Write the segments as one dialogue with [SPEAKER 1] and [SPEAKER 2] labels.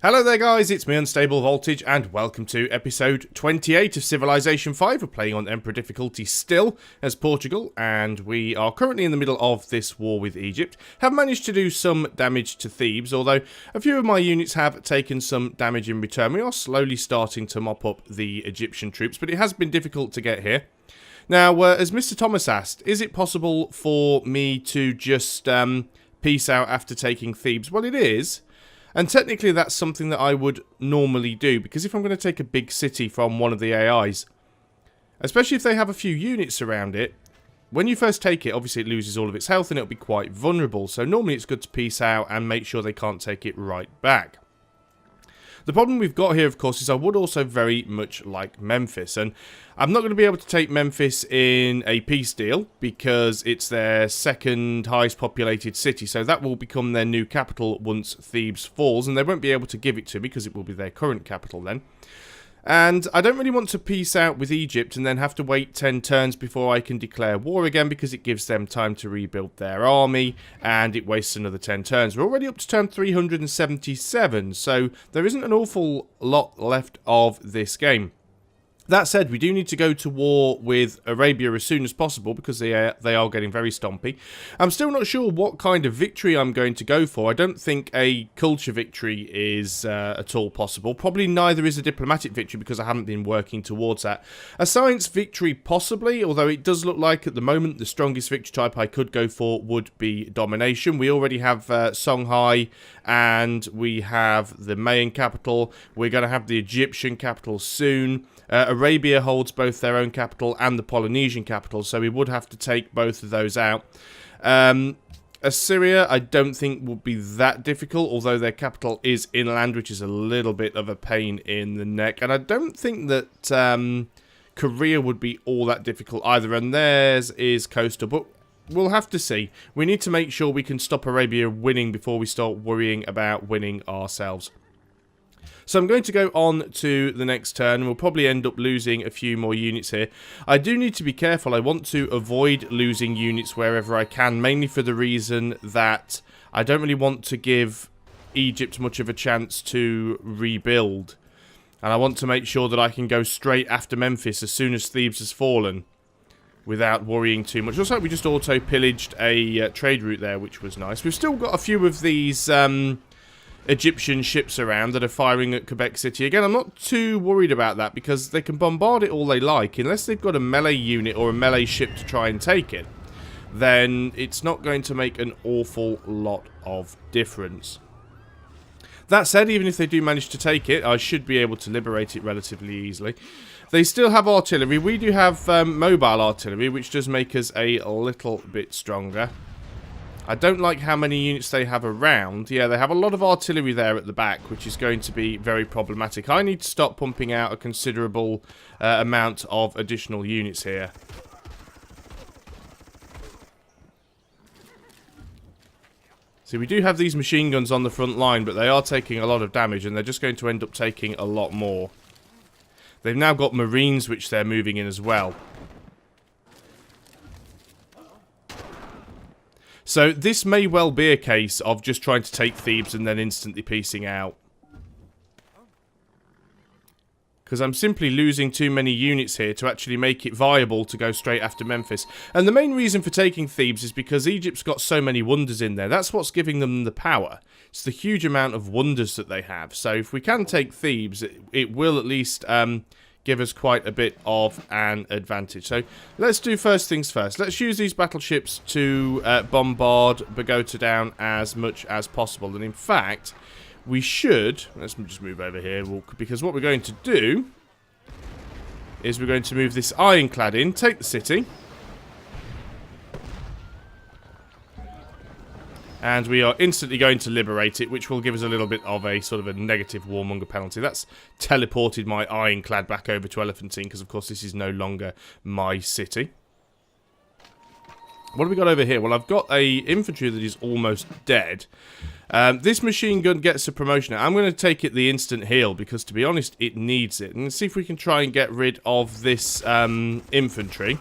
[SPEAKER 1] Hello there guys, it's me Unstable Voltage and welcome to episode 28 of Civilization 5. We're playing on Emperor difficulty still as Portugal, and we are currently in the middle of this war with Egypt. Have managed to do some damage to Thebes, although a few of my units have taken some damage in return. We are slowly starting to mop up the Egyptian troops, but it has been difficult to get here. Now, as Mr. Thomas asked, is it possible for me to just peace out after taking Thebes? Well, it is. And technically that's something that I would normally do, because if I'm going to take a big city from one of the AIs, especially if they have a few units around it, when you first take it, obviously it loses all of its health and it'll be quite vulnerable. So normally it's good to peace out and make sure they can't take it right back. The problem we've got here, of course, is I would also very much like Memphis, and I'm not going to be able to take Memphis in a peace deal because it's their second highest populated city, so that will become their new capital once Thebes falls, and they won't be able to give it to me because it will be their current capital then. And I don't really want to peace out with Egypt and then have to wait 10 turns before I can declare war again, because it gives them time to rebuild their army and it wastes another 10 turns. We're already up to turn 377, so there isn't an awful lot left of this game. That said, we do need to go to war with Arabia as soon as possible because they are getting very stompy. I'm still not sure what kind of victory I'm going to go for. I don't think a culture victory is at all possible. Probably neither is a diplomatic victory because I haven't been working towards that. A science victory possibly, although it does look like at the moment the strongest victory type I could go for would be domination. We already have Songhai and we have the Mayan capital. We're going to have the Egyptian capital soon. Arabia holds both their own capital and the Polynesian capital, so we would have to take both of those out. Assyria, I don't think would be that difficult, although their capital is inland, which is a little bit of a pain in the neck. And I don't think that Korea would be all that difficult either, and theirs is coastal, but we'll have to see. We need to make sure we can stop Arabia winning before we start worrying about winning ourselves. So I'm going to go on to the next turn, and we'll probably end up losing a few more units here. I do need to be careful. I want to avoid losing units wherever I can, mainly for the reason that I don't really want to give Egypt much of a chance to rebuild. And I want to make sure that I can go straight after Memphis as soon as Thebes has fallen, without worrying too much. Looks like we just auto-pillaged a trade route there, which was nice. We've still got a few of these Egyptian ships around that are firing at Quebec City. Again, I'm not too worried about that because they can bombard it all they like. Unless they've got a melee unit or a melee ship to try and take it, then it's not going to make an awful lot of difference. That said, even if they do manage to take it, I should be able to liberate it relatively easily. They still have artillery. We do have mobile artillery, which does make us a little bit stronger. I don't like how many units they have around. Yeah, they have a lot of artillery there at the back, which is going to be very problematic. I need to stop pumping out a considerable amount of additional units here. See, we do have these machine guns on the front line, but they are taking a lot of damage, and they're just going to end up taking a lot more. They've now got marines, which they're moving in as well. So this may well be a case of just trying to take Thebes and then instantly piecing out. Because I'm simply losing too many units here to actually make it viable to go straight after Memphis. And the main reason for taking Thebes is because Egypt's got so many wonders in there. That's what's giving them the power. It's the huge amount of wonders that they have. So if we can take Thebes, it will at least give us quite a bit of an advantage. So let's do first things first. Let's use these battleships to bombard Bogota down as much as possible. And in fact, we should... Let's just move over here, because what we're going to do is we're going to move this ironclad in, take the city, and we are instantly going to liberate it, which will give us a little bit of a sort of a negative warmonger penalty. That's teleported my ironclad back over to Elephantine, because of course this is no longer my city. What have we got over here? Well, I've got a infantry that is almost dead. This machine gun gets a promotion. I'm going to take it the instant heal, because to be honest, it needs it. And let's see if we can try and get rid of this infantry.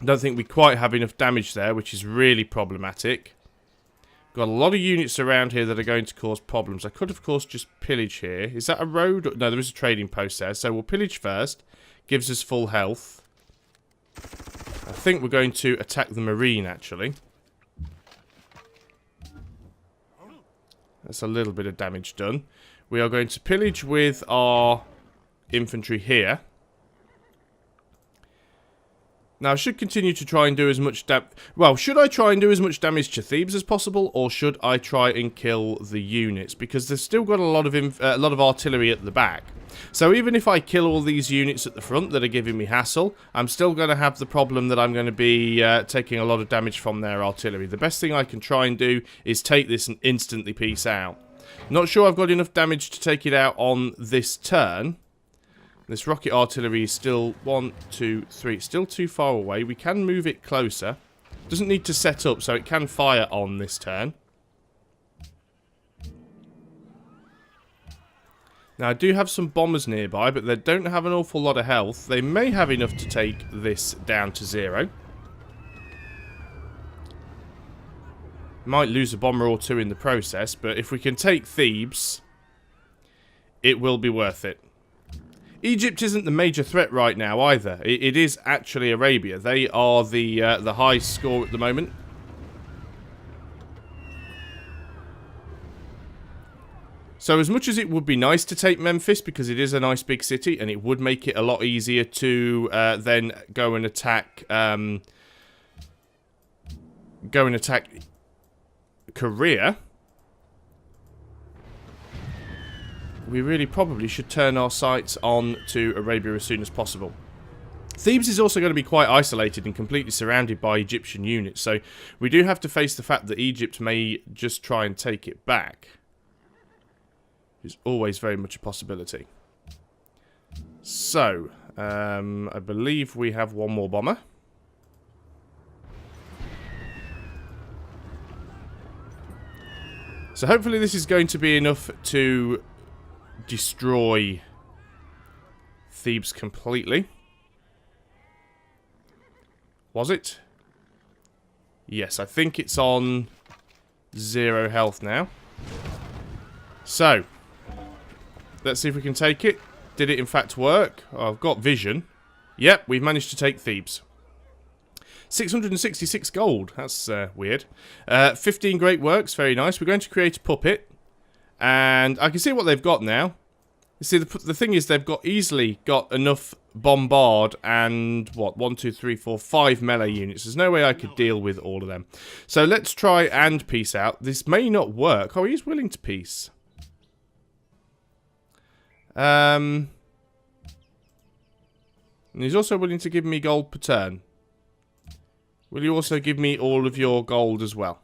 [SPEAKER 1] I don't think we quite have enough damage there, which is really problematic. Got a lot of units around here that are going to cause problems. I could, of course, just pillage here. Is that a road? No, there is a trading post there. So we'll pillage first. Gives us full health. I think we're going to attack the marine, actually. That's a little bit of damage done. We are going to pillage with our infantry here. Now, I should continue to try and do as much well, should I try and do as much damage to Thebes as possible, or should I try and kill the units? Because they've still got a lot of artillery at the back. So even if I kill all these units at the front that are giving me hassle, I'm still going to have the problem that I'm going to be taking a lot of damage from their artillery. The best thing I can try and do is take this and instantly peace out. Not sure I've got enough damage to take it out on this turn. This rocket artillery is still 1, 2, 3. It's still too far away. We can move it closer. Doesn't need to set up, so it can fire on this turn. Now, I do have some bombers nearby, but they don't have an awful lot of health. They may have enough to take this down to 0. Might lose a bomber or two in the process, but if we can take Thebes, it will be worth it. Egypt isn't the major threat right now either. It is actually Arabia. They are the high score at the moment. So as much as it would be nice to take Memphis, because it is a nice big city, and it would make it a lot easier to then go and attack Korea, we really probably should turn our sights on to Arabia as soon as possible. Thebes is also going to be quite isolated and completely surrounded by Egyptian units, so we do have to face the fact that Egypt may just try and take it back. It's always very much a possibility. So, I believe we have one more bomber. So hopefully this is going to be enough to destroy Thebes completely. Was it? Yes, I think it's on 0 health now. So, let's see if we can take it. Did it in fact work? Oh, I've got vision. Yep, we've managed to take Thebes. 666 gold. That's weird. 15 great works. Very nice. We're going to create a puppet. And I can see what they've got now. You see, the thing is, they've easily got enough bombard and, what, 1, 2, 3, 4, 5 melee units. There's no way I could deal with all of them. So let's try and peace out. This may not work. Oh, he's willing to peace. And he's also willing to give me gold per turn. Will you also give me all of your gold as well?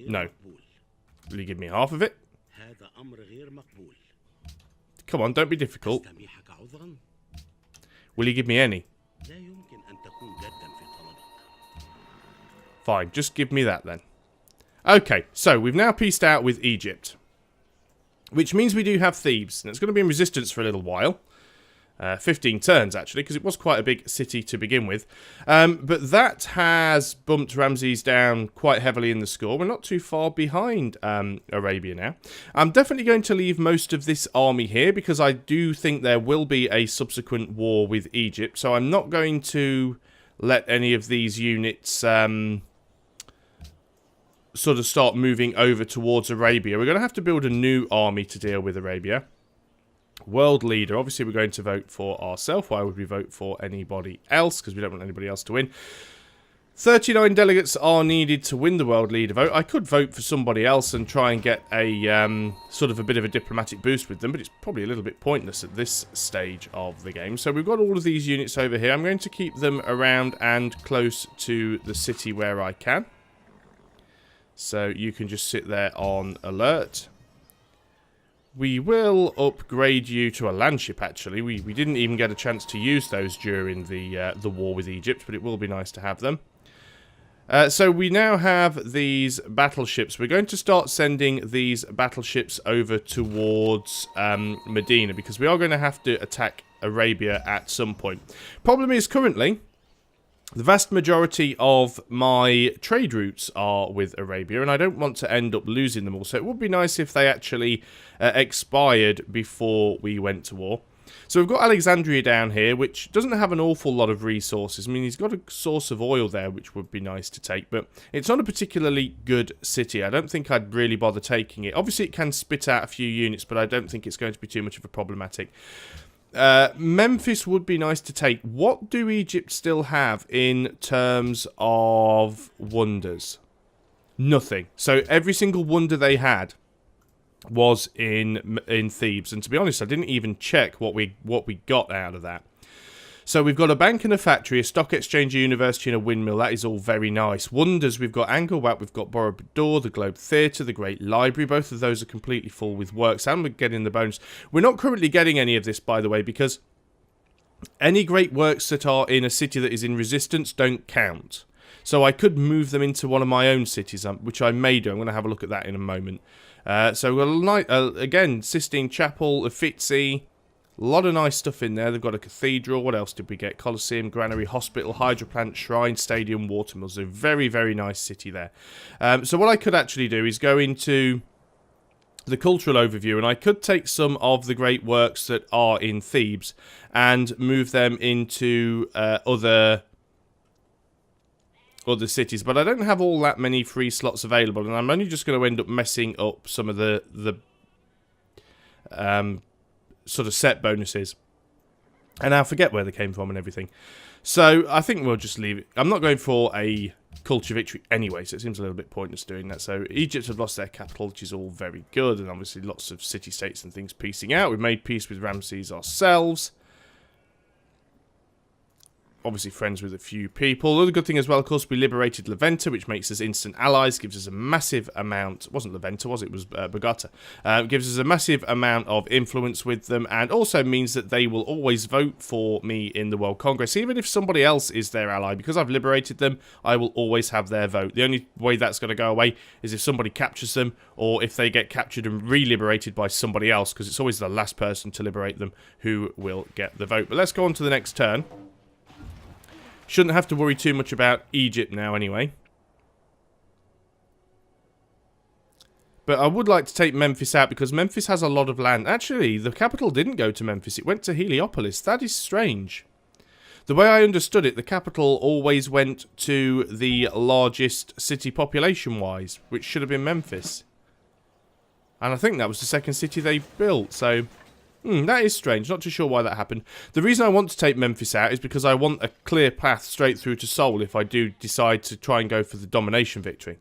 [SPEAKER 1] No. Will you give me half of it? Come on, don't be difficult. Will you give me any? Fine, just give me that then. Okay, so we've now pieced out with Egypt. Which means we do have Thebes, and it's going to be in resistance for a little while. 15 turns, actually, because it was quite a big city to begin with. But that has bumped Ramses down quite heavily in the score. We're not too far behind Arabia now. I'm definitely going to leave most of this army here, because I do think there will be a subsequent war with Egypt. So I'm not going to let any of these units sort of start moving over towards Arabia. We're going to have to build a new army to deal with Arabia. World leader. Obviously, we're going to vote for ourselves. Why would we vote for anybody else? Because we don't want anybody else to win. 39 delegates are needed to win the world leader vote. I could vote for somebody else and try and get a sort of a bit of a diplomatic boost with them, but it's probably a little bit pointless at this stage of the game. So we've got all of these units over here. I'm going to keep them around and close to the city where I can. So you can just sit there on alert. We will upgrade you to a landship, actually. We didn't even get a chance to use those during the war with Egypt, but it will be nice to have them. So we now have these battleships. We're going to start sending these battleships over towards Medina, because we are going to have to attack Arabia at some point. Problem is, currently, The vast majority of my trade routes are with Arabia, and I don't want to end up losing them all. So it would be nice if they actually expired before we went to war. So we've got Alexandria down here, which doesn't have an awful lot of resources. I mean, he's got a source of oil there, which would be nice to take, but it's not a particularly good city. I don't think I'd really bother taking it. Obviously, it can spit out a few units, but I don't think it's going to be too much of a problematic. Memphis would be nice to take. What do Egypt still have in terms of wonders? Nothing. So every single wonder they had was in Thebes, and to be honest, I didn't even check what we got out of that. So we've got a bank and a factory, a stock exchange, a university, and a windmill. That is all very nice. Wonders, we've got Angkor Wat, we've got Borobudur, the Globe Theatre, the Great Library. Both of those are completely full with works, and we're getting the bonus. We're not currently getting any of this, by the way, because any great works that are in a city that is in resistance don't count. So I could move them into one of my own cities, which I may do. I'm going to have a look at that in a moment. So we've got, again, Sistine Chapel, Uffizi. A lot of nice stuff in there. They've got a cathedral. What else did we get? Colosseum, granary, hospital, hydroplant, shrine, stadium, watermills. A very, very nice city there. So what I could actually do is go into the cultural overview, and I could take some of the great works that are in Thebes and move them into other cities. But I don't have all that many free slots available, and I'm only just going to end up messing up some of the sort of set bonuses, and I'll forget where they came from and everything. So I think we'll just leave it. I'm not going for a culture victory anyway, so it seems a little bit pointless doing that. So Egypt have lost their capital, which is all very good, and obviously lots of city-states and things piecing out. We've made peace with Ramses ourselves. Obviously friends with a few people. The other good thing as well, of course, we liberated Leventa, which makes us instant allies, gives us a massive amount... It wasn't Leventa, was it? It was Bogota. Gives us a massive amount of influence with them, and also means that they will always vote for me in the World Congress, even if somebody else is their ally. Because I've liberated them, I will always have their vote. The only way that's going to go away is if somebody captures them, or if they get captured and re-liberated by somebody else, because it's always the last person to liberate them who will get the vote. But let's go on to the next turn. Shouldn't have to worry too much about Egypt now anyway. But I would like to take Memphis out because Memphis has a lot of land. Actually, the capital didn't go to Memphis. It went to Heliopolis. That is strange. The way I understood it, the capital always went to the largest city population-wise, which should have been Memphis. And I think that was the second city they built, so... that is strange. Not too sure why that happened. The reason I want to take Memphis out is because I want a clear path straight through to Seoul if I do decide to try and go for the domination victory.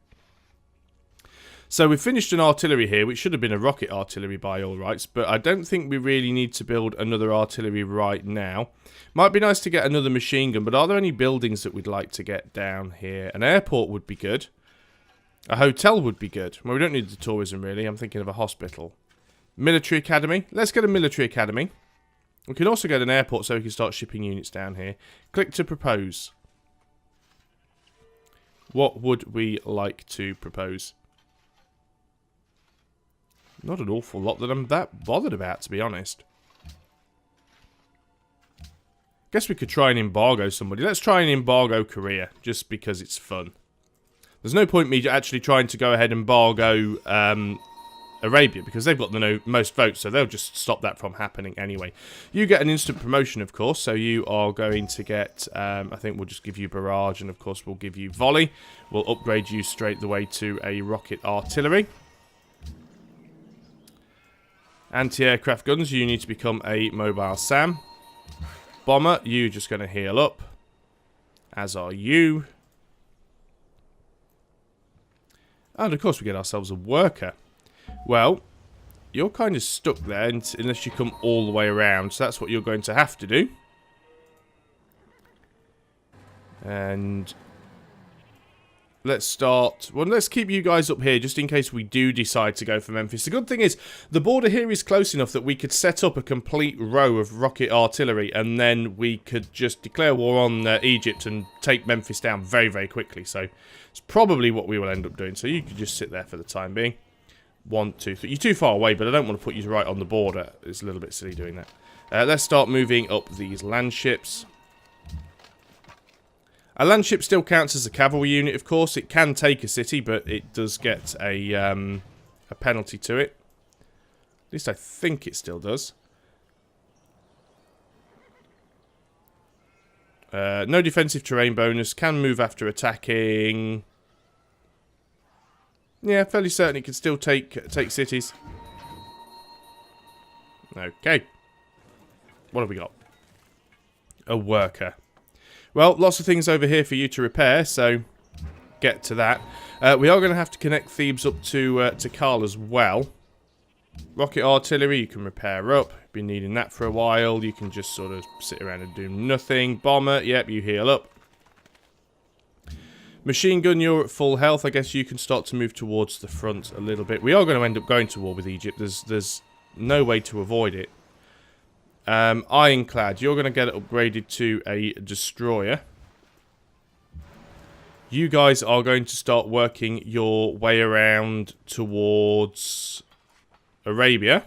[SPEAKER 1] So we've finished an artillery here, which should have been a rocket artillery by all rights, but I don't think we really need to build another artillery right now. Might be nice to get another machine gun, but are there any buildings that we'd like to get down here? An airport would be good. A hotel would be good. Well, we don't need the tourism really. I'm thinking of a hospital. Military academy. Let's get a military academy. We can also get an airport so we can start shipping units down here. Click to propose. What would we like to propose? Not an awful lot that I'm that bothered about, to be honest. Guess we could try and embargo somebody. Let's try and embargo Korea, just because it's fun. There's no point me actually trying to go ahead and embargo Arabia, because they've got the most votes, so they'll just stop that from happening anyway. You get an instant promotion, of course, so you are going to get, I think we'll just give you barrage, and of course we'll give you volley. We'll upgrade you straight the way to a rocket artillery. Anti-aircraft guns, you need to become a mobile SAM. Bomber, you're just going to heal up, as are you. And of course we get ourselves a worker. Well, you're kind of stuck there unless you come all the way around, so that's what you're going to have to do. And let's start... Well, let's keep you guys up here just in case we do decide to go for Memphis. The good thing is, the border here is close enough that we could set up a complete row of rocket artillery, and then we could just declare war on Egypt and take Memphis down very, very quickly. So it's probably what we will end up doing. So you could just sit there for the time being. 1, 2, 3. You're too far away, but I don't want to put you right on the border. It's a little bit silly doing that. Let's start moving up these land ships. A landship still counts as a cavalry unit, of course. It can take a city, but it does get a penalty to it. At least I think it still does. No defensive terrain bonus. Can move after attacking. Yeah, fairly certain it can still take cities. Okay. What have we got? A worker. Well, lots of things over here for you to repair, so get to that. We are going to have to connect Thebes up to Carl as well. Rocket artillery, you can repair up. Been needing that for a while. You can just sort of sit around and do nothing. Bomber, yep, you heal up. Machine gun, you're at full health. I guess you can start to move towards the front a little bit. We are going to end up going to war with Egypt. There's no way to avoid it. Ironclad, you're going to get it upgraded to a destroyer. You guys are going to start working your way around towards Arabia.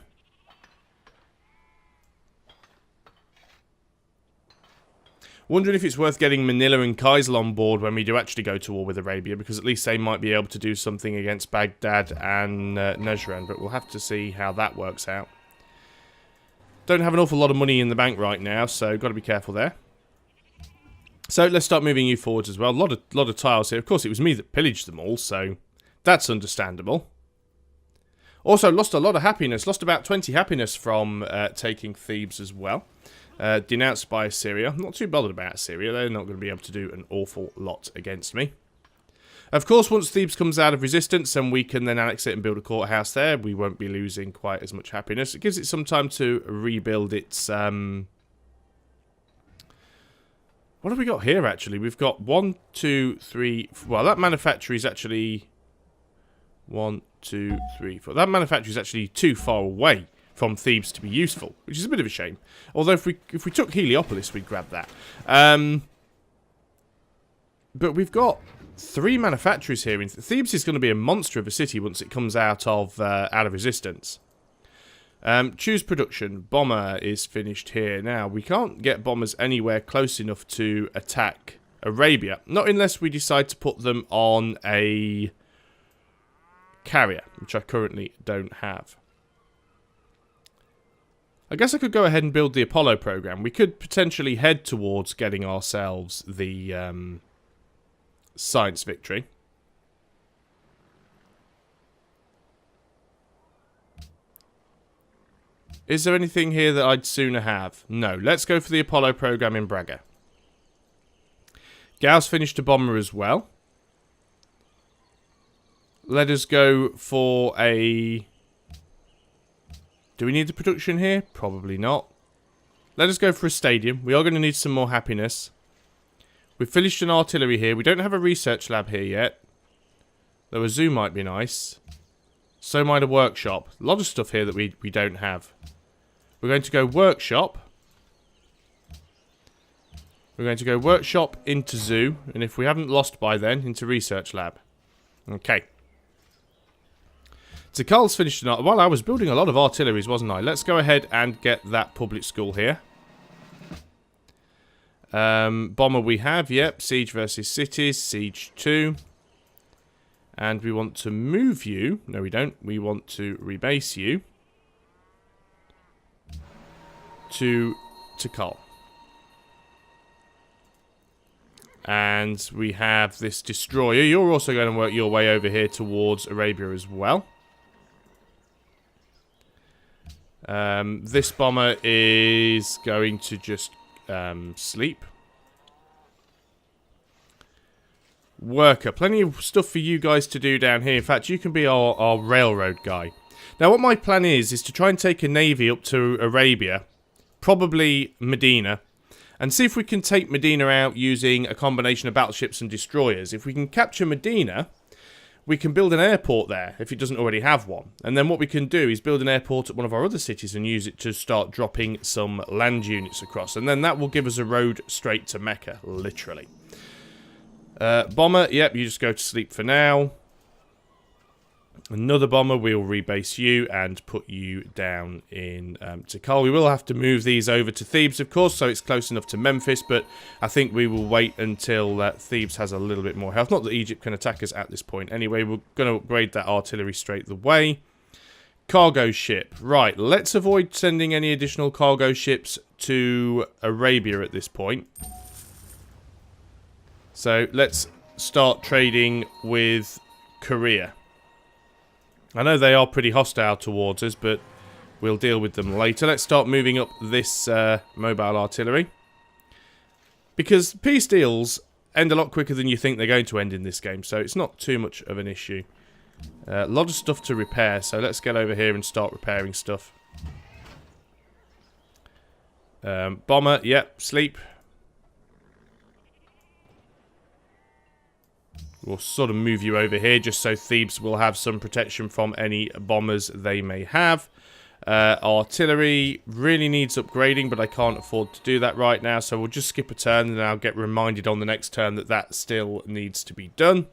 [SPEAKER 1] Wondering if it's worth getting Manila and Kaisel on board when we do actually go to war with Arabia, because at least they might be able to do something against Baghdad and Najran, but we'll have to see how that works out. Don't have an awful lot of money in the bank right now, so got to be careful there. So let's start moving you forwards as well. A lot of tiles here. Of course, it was me that pillaged them all, so that's understandable. Also, lost a lot of happiness. Lost about 20 happiness from taking Thebes as well. Denounced by Assyria. I'm not too bothered about Assyria. They're not going to be able to do an awful lot against me. Of course, once Thebes comes out of resistance and we can then annex it and build a courthouse there, we won't be losing quite as much happiness. It gives it some time to rebuild its... What have we got here, actually? We've got 1, 2, 3... Well, that manufactory is actually... 1, 2, 3, 4... That manufactory is actually too far away from Thebes to be useful, which is a bit of a shame. Although if we took Heliopolis, we'd grab that. But we've got 3 manufactories here. Thebes is going to be a monster of a city once it comes out of resistance. Choose production. Bomber is finished here. Now, we can't get bombers anywhere close enough to attack Arabia. Not unless we decide to put them on a carrier, which I currently don't have. I guess I could go ahead and build the Apollo program. We could potentially head towards getting ourselves the science victory. Is there anything here that I'd sooner have? No. Let's go for the Apollo program in Braga. Gauss finished a bomber as well. Let us go for a... Do we need the production here? Probably not. Let us go for a stadium. We are going to need some more happiness. We've finished an artillery here. We don't have a research lab here yet. Though a zoo might be nice. So might a workshop. A lot of stuff here that we don't have. We're going to go workshop. We're going to go workshop into zoo. And if we haven't lost by then, into research lab. Okay. So Carl's finished an... Well, I was building a lot of artilleries, wasn't I? Let's go ahead and get that public school here. Bomber we have, yep. Siege versus cities, siege 2. And we want to move you. No, we don't. We want to rebase you to Tikal. And we have this destroyer. You're also going to work your way over here towards Arabia as well. This bomber is going to just sleep. Worker. Plenty of stuff for you guys to do down here. In fact, you can be our railroad guy. Now, what my plan is to try and take a navy up to Arabia. Probably Medina. And see if we can take Medina out using a combination of battleships and destroyers. If we can capture Medina... We can build an airport there, if it doesn't already have one. And then what we can do is build an airport at one of our other cities and use it to start dropping some land units across. And then that will give us a road straight to Mecca, literally. Bomber, yep, you just go to sleep for now. Another bomber, we'll rebase you and put you down in Tikal. We will have to move these over to Thebes, of course, so it's close enough to Memphis, but I think we will wait until Thebes has a little bit more health. Not that Egypt can attack us at this point. Anyway, we're going to upgrade that artillery straight the way. Cargo ship. Right, let's avoid sending any additional cargo ships to Arabia at this point. So, let's start trading with Korea. I know they are pretty hostile towards us, but we'll deal with them later. Let's start moving up this mobile artillery. Because peace deals end a lot quicker than you think they're going to end in this game, so it's not too much of an issue. A lot of stuff to repair, so let's get over here and start repairing stuff. Bomber, yep, sleep. We'll sort of move you over here just so Thebes will have some protection from any bombers they may have. Artillery really needs upgrading, but I can't afford to do that right now, so we'll just skip a turn and I'll get reminded on the next turn that that still needs to be done.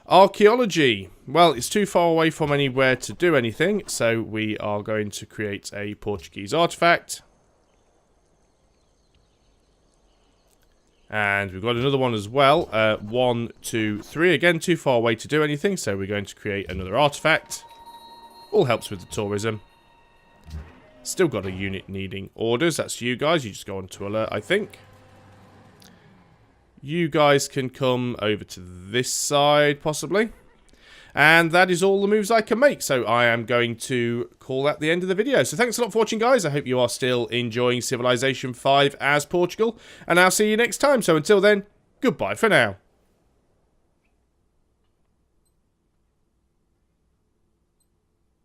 [SPEAKER 1] Archaeology. Well, it's too far away from anywhere to do anything, so we are going to create a Portuguese artifact. And we've got another one as well. 1, 2, 3. Again, too far away to do anything, so we're going to create another artifact. All helps with the tourism. Still got a unit needing orders. That's you guys. You just go on to alert, I think. You guys can come over to this side, possibly. And that is all the moves I can make. So I am going to call that the end of the video. So thanks a lot for watching, guys. I hope you are still enjoying Civilization 5 as Portugal. And I'll see you next time. So until then, goodbye for now.